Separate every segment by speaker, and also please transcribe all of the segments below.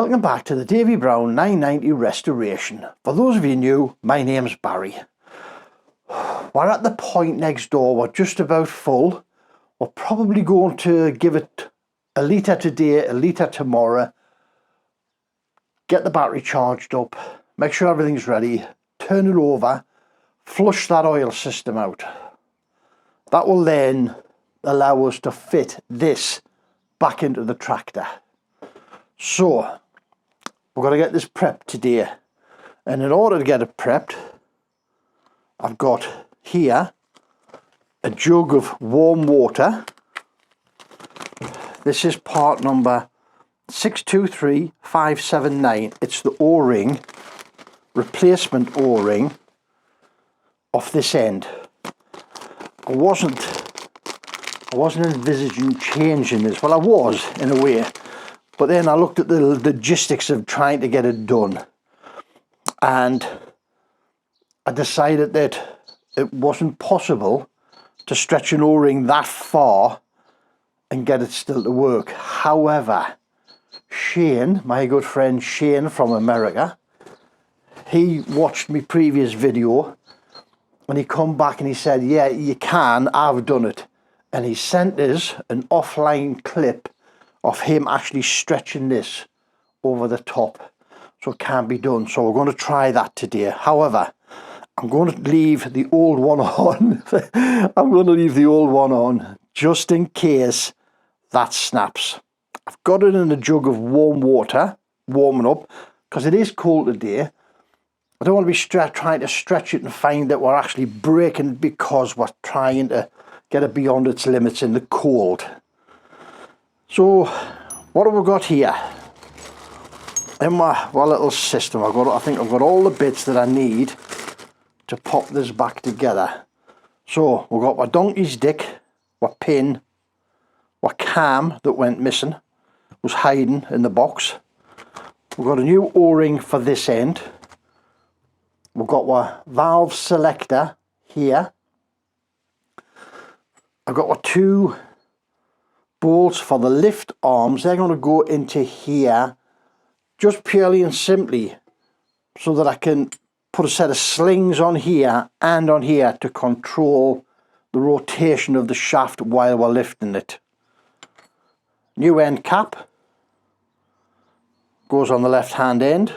Speaker 1: Welcome back to the DB990 restoration. For those of you new, my name's Barry. We're at the point next door, we're just about full. We're probably going to give it a litre today, a litre tomorrow. Get the battery charged up, make sure everything's ready, turn it over, flush that oil system out. That will then allow us to fit this back into the tractor. So, we've got to get this prepped today. And in order to get it prepped, I've got here a jug of warm water. This is part number 623579. It's the O-ring, replacement O-ring off this end. I wasn't envisaging changing this. Well, I was in a way. But then I looked at the logistics of trying to get it done, and I decided that it wasn't possible to stretch an O-ring that far and get it still to work. However, Shane, my good friend Shane from America, he watched my previous video and he come back and he said, yeah, you can, I've done it. And he sent us an offline clip of him actually stretching this over the top, so it can be done. So we're going to try that today. However, I'm going to leave the old one on. I'm going to leave the old one on just in case that snaps. I've got it in a jug of warm water, warming up, because it is cold today. I don't want to be trying to stretch it and find that we're actually breaking because we're trying to get it beyond its limits in the cold. So, what have we got here? In my little system, I think I've got all the bits that I need to pop this back together. So, we've got my donkey's dick, my pin, my cam that went missing, was hiding in the box. We've got a new O-ring for this end. We've got my valve selector here. I've got my two bolts for the lift arms. They're going to go into here just purely and simply so that I can put a set of slings on here and on here to control the rotation of the shaft while we're lifting it. New end cap goes on the left hand end,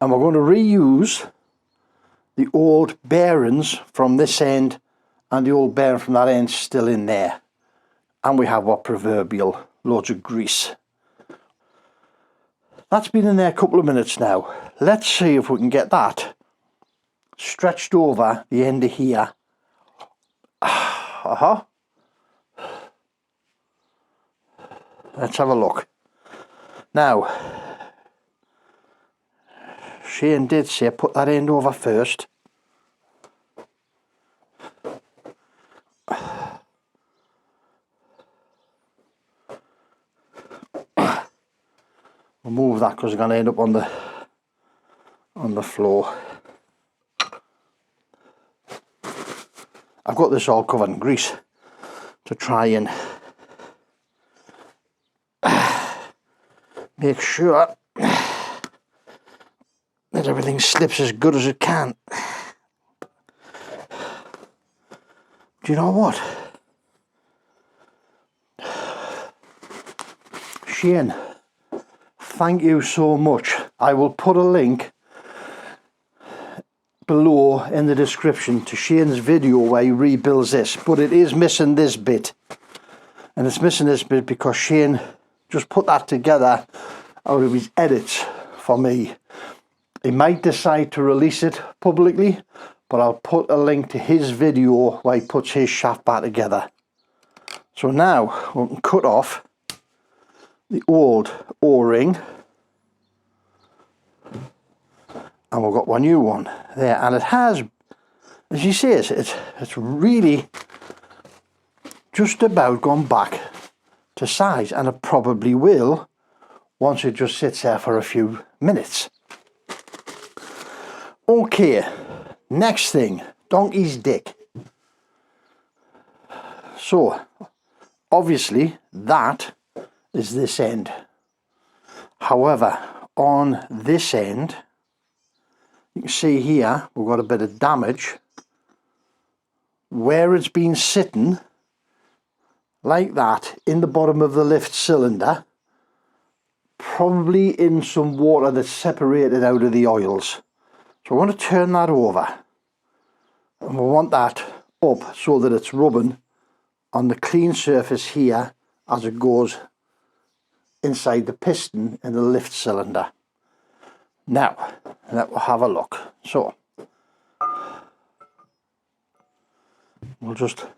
Speaker 1: and we're going to reuse the old bearings from this end and the old bearing from that end still in there. And we have our proverbial loads of grease. That's been in there a couple of minutes now. Let's see if we can get that stretched over the end of here. Let's have a look. Now, Shane did say put that end over first. We'll move that because we're going to end up on the floor. I've got this all covered in grease to try and make sure that everything slips as good as it can. Do you know what? Shane, thank you so much. I will put a link below in the description to Shane's video where he rebuilds this, but it is missing this bit, and it's missing this bit because Shane just put that together out of his edits for me. He might decide to release it publicly, but I'll put a link to his video where he puts his shaft back together. So now we can cut off the old O-ring, and we've got one new one there, and it has, as you see, it's really just about gone back to size, and it probably will once it just sits there for a few minutes. Okay, next thing, donkey's dick. So obviously that is this end. However, on this end, you can see here we've got a bit of damage where it's been sitting like that in the bottom of the lift cylinder, probably in some water that's separated out of the oils. So I want to turn that over, and we want that up so that it's rubbing on the clean surface here as it goes inside the piston in the lift cylinder. Now let's have a look. So we've got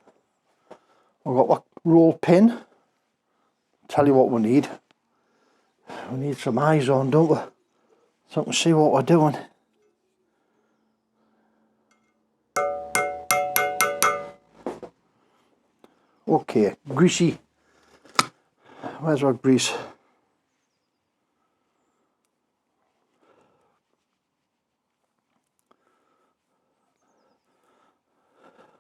Speaker 1: a roll pin. Tell you what we need. We need some eyes on, don't we? So we can see what we're doing. Okay, greasy. Where's our grease?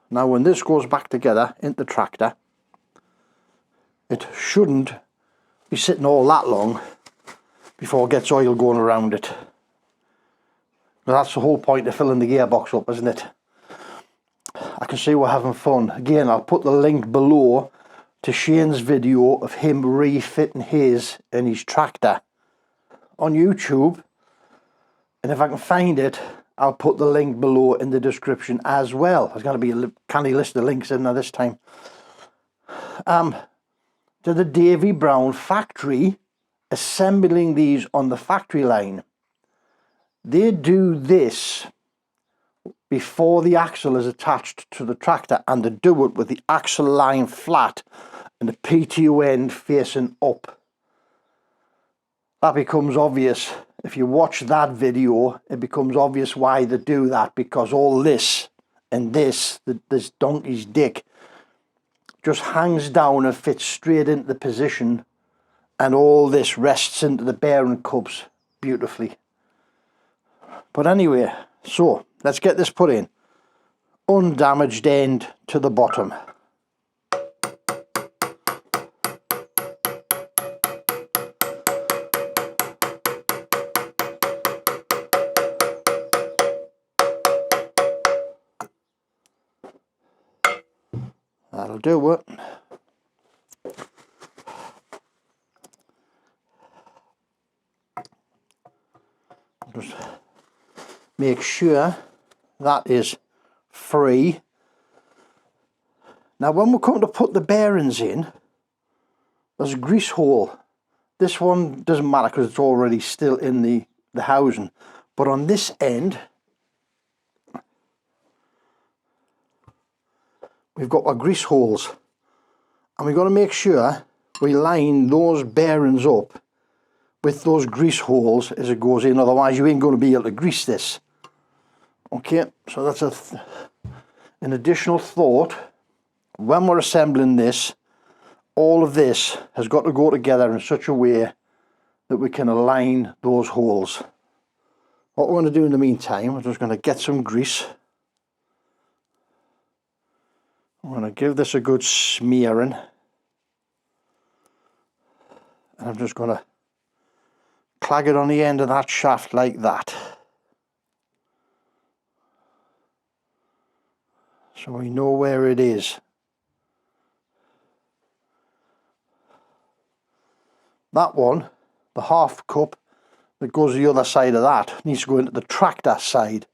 Speaker 1: Now when this goes back together into the tractor, it shouldn't be sitting all that long before it gets oil going around it. Now that's the whole point of filling the gearbox up, isn't it? I can see we're having fun. Again, I'll put the link below to Shane's video of him refitting his in his tractor on YouTube, and if I can find it, I'll put the link below in the description as well. There's going to be a canny list of links in there this time. To the Davy Brown factory, assembling these on the factory line. They do this before the axle is attached to the tractor, and they do it with the axle lying flat and the PTO end facing up. That becomes obvious. If you watch that video, it becomes obvious why they do that, because all this and this donkey's dick just hangs down and fits straight into the position, and all this rests into the bearing cups beautifully. But anyway, so let's get this put in. Undamaged end to the bottom. That'll do it. Just make sure that is free. Now when we're coming to put the bearings in, there's a grease hole. This one doesn't matter because it's already still in the housing, but on this end we've got our grease holes, and we've got to make sure we line those bearings up with those grease holes as it goes in, otherwise you ain't going to be able to grease this. Okay, so that's an additional thought. When we're assembling this, all of this has got to go together in such a way that we can align those holes. What we're going to do in the meantime, we're just going to get some grease. I'm going to give this a good smearing, and I'm just going to clag it on the end of that shaft like that, so we know where it is. That one, the half cup that goes the other side of that, needs to go into the tractor side.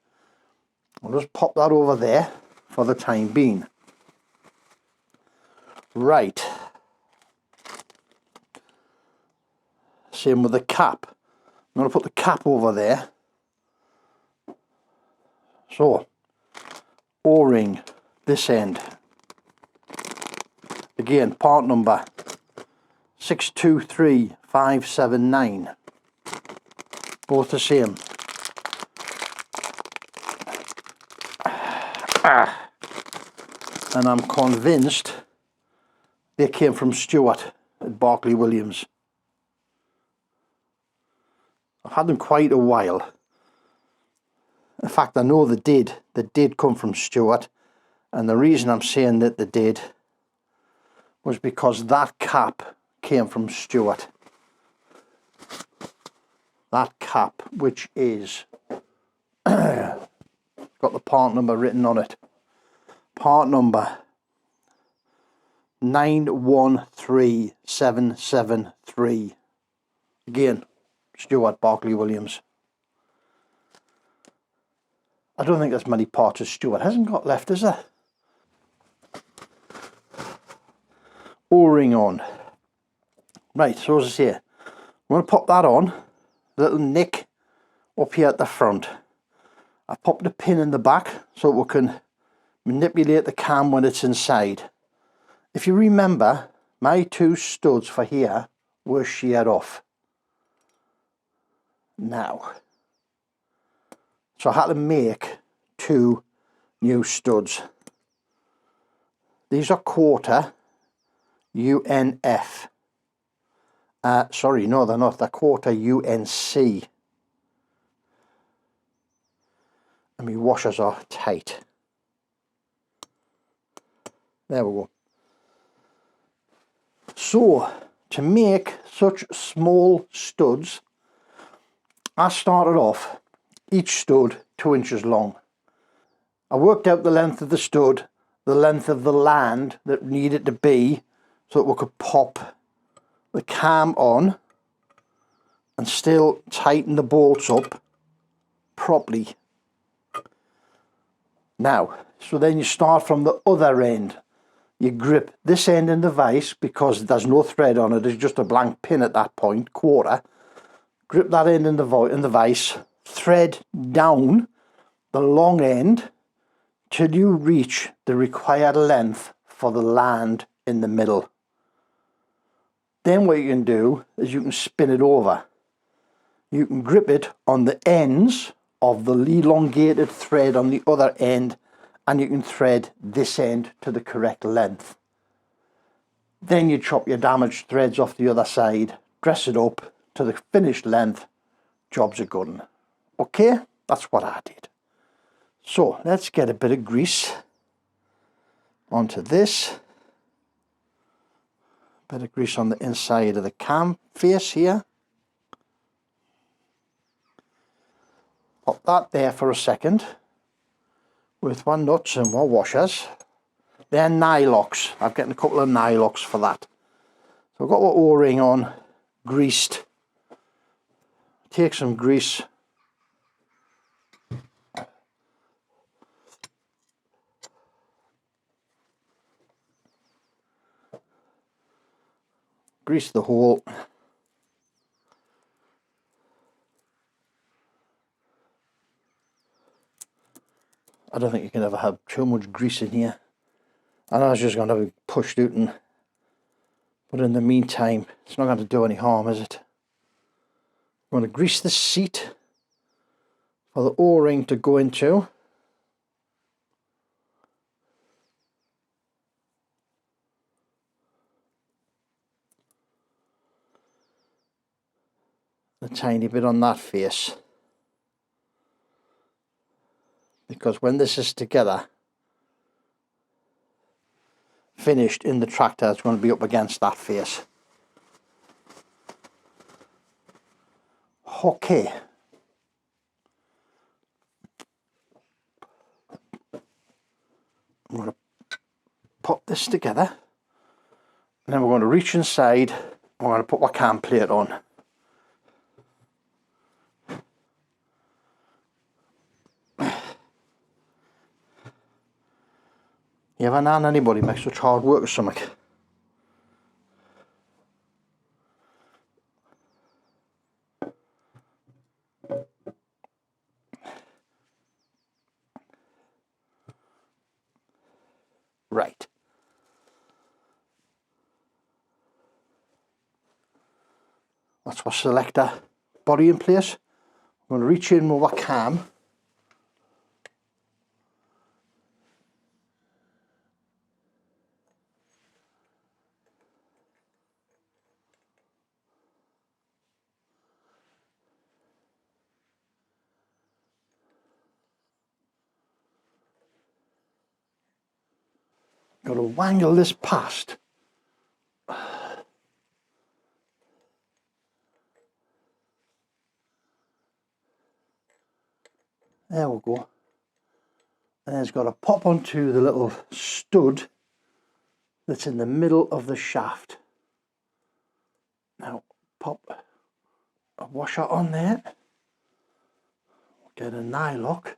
Speaker 1: I'll just pop that over there for the time being. Right, same with the cap. I'm going to put the cap over there. So, O-ring this end. Again, part number 623579. Both the same. And I'm convinced they came from Stuart at Barclay Williams. I've had them quite a while. In fact, I know they did. They did come from Stuart. And the reason I'm saying that they did was because that cap came from Stuart. that cap, which is got the part number written on it. Part number 913773. Again, Stuart Barclay Williams. I don't think there's many parts of Stuart hasn't got left, is there? O-ring on. Right, so as I say, I'm going to pop that on. Little nick up here at the front. I popped a pin in the back so we can manipulate the cam when it's inside. If you remember, my two studs for here were sheared off. Now, so I had to make two new studs. These are quarter UNF. Sorry, no, they're not. They're quarter UNC. And my washers are tight. There we go. So, to make such small studs, I started off each stud 2 inches long. I worked out the length of the stud, the length of the land that needed to be, so that we could pop the cam on and still tighten the bolts up properly. Now, so then you start from the other end. You grip this end in the vise because there's no thread on it, it's just a blank pin at that point, quarter. Grip that end in the vise, thread down the long end till you reach the required length for the land in the middle. Then what you can do is you can spin it over. You can grip it on the ends of the elongated thread on the other end, and you can thread this end to the correct length. Then you chop your damaged threads off the other side, dress it up to the finished length, job's a good one. Okay, that's what I did. So let's get a bit of grease onto this. Bit of grease on the inside of the cam face here. Pop that there for a second with my nuts and my washers. They're nylocks. I've got a couple of nylocks for that. So I've got my O-ring on, greased. Take some grease. Grease the hole. I don't think you can ever have too much grease in here. And I was just going to be pushed out, but in the meantime, it's not going to do any harm, is it? I'm going to grease the seat for the O-ring to go into. A tiny bit on that face. Because when this is together, finished in the tractor, it's going to be up against that face. Okay. I'm going to pop this together, and then we're going to reach inside, and we're going to put my cam plate on. You ever known anybody make such hard work or something? Right. That's my selector body in place. I'm going to reach in with my cam. Got to wangle this past. There we go. And it's got to pop onto the little stud that's in the middle of the shaft. Now pop a washer on there. Get a nylock.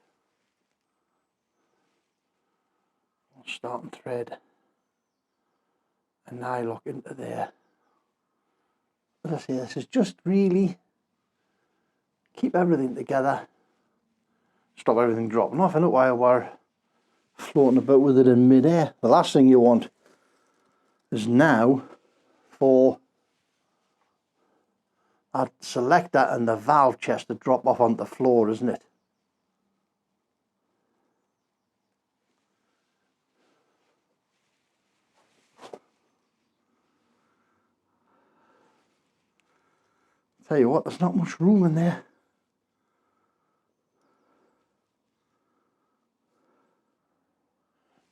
Speaker 1: Start and thread a nylock into there. As I say, this is just really keep everything together. Stop everything dropping off. I know why we're floating about with it in mid-air. The last thing you want is now for that selector and the valve chest to drop off onto the floor, isn't it? Tell you what, there's not much room in there.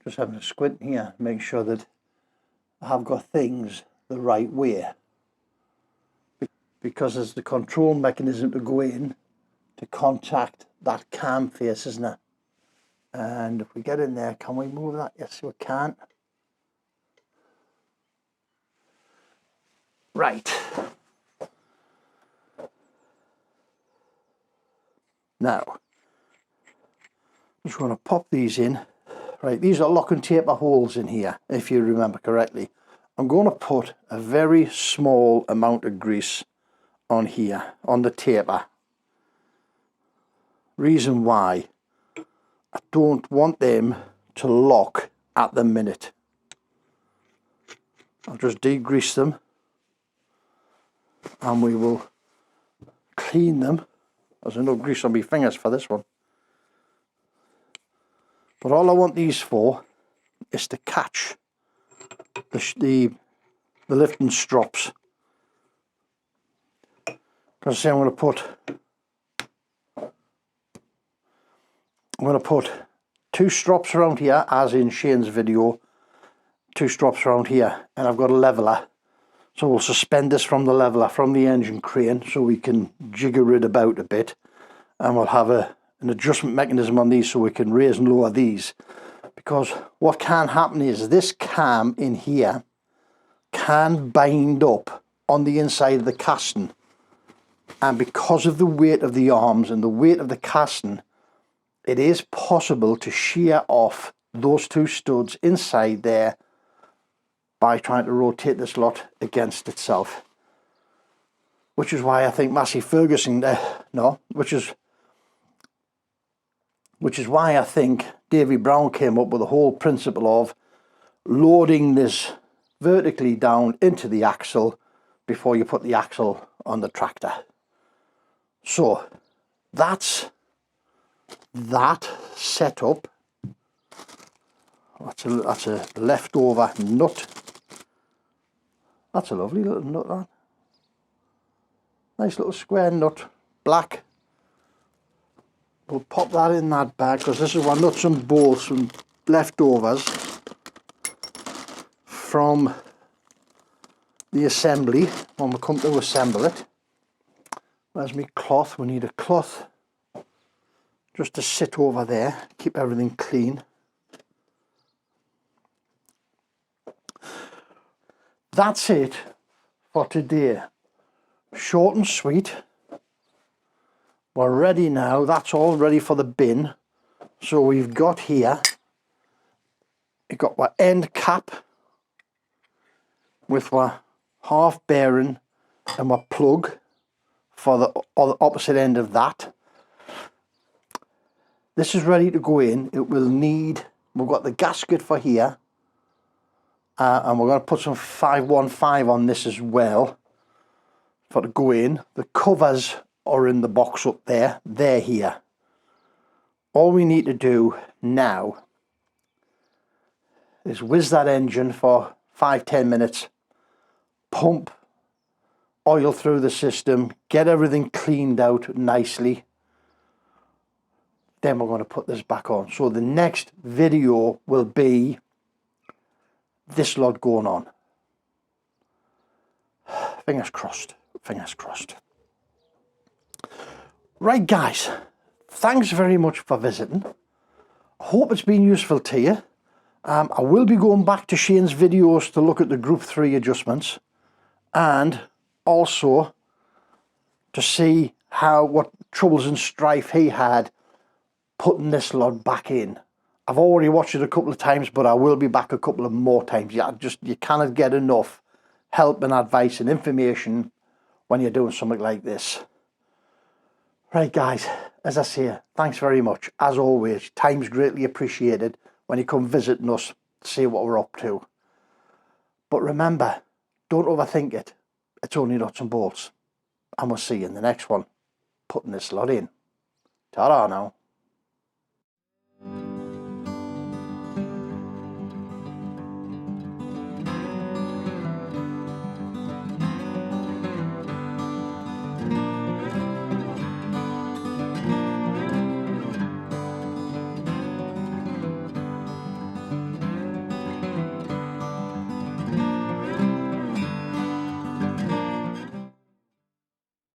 Speaker 1: Just having a squint here, make sure that I have got things the right way. Because there's the control mechanism to go in to contact that cam face, isn't it? And if we get in there, can we move that? Yes, we can. Right. Now, just going to pop these in. Right, these are lock and taper holes in here, if you remember correctly. I'm going to put a very small amount of grease on here, on the taper. Reason why, I don't want them to lock at the minute. I'll just degrease them and we will clean them. There's no grease on my fingers for this one. But all I want these for is to catch the lifting strops. Because say I'm going to put 2 strops around here, as in Shane's video, 2 strops around here, and I've got a leveler. So we'll suspend this from the leveler, from the engine crane, so we can jigger it about a bit, and we'll have an adjustment mechanism on these so we can raise and lower these. Because what can happen is this cam in here can bind up on the inside of the casting, and because of the weight of the arms and the weight of the casting, it is possible to shear off those 2 studs inside there by trying to rotate this lot against itself. Which is why I think Massey Ferguson, which is why I think Davy Brown came up with the whole principle of loading this vertically down into the axle before you put the axle on the tractor. So that's that setup. That's a leftover nut. That's a lovely little nut, that. Nice little square nut, black. We'll pop that in that bag because this is our nuts and bolts and leftovers from the assembly when we come to assemble it. Where's my cloth? We need a cloth just to sit over there, keep everything clean. That's it for today. Short and sweet. We're ready now. That's all ready for the bin. So we've got here, we've got our end cap with our half bearing and our plug for the opposite end of that. This is ready to go in. It will need, we've got the gasket for here. And we're going to put some 515 on this as well for to go in. The covers are in the box up there. They're here. All we need to do now is whiz that engine for 5-10 minutes, pump oil through the system, get everything cleaned out nicely. Then we're going to put this back on. So the next video will be this lot going on. Fingers crossed, fingers crossed. Right guys, thanks very much for visiting. I hope it's been useful to you. I will be going back to Shane's videos to look at the Group 3 adjustments, and also to see what troubles and strife he had putting this lot back in. I've already watched it a couple of times, but I will be back a couple of more times. You cannot get enough help and advice and information when you're doing something like this. Right guys, as I say, thanks very much. As always, time's greatly appreciated when you come visiting us to see what we're up to. But remember, don't overthink it. It's only nuts and bolts. And we'll see you in the next one, putting this lot in. Ta-da now.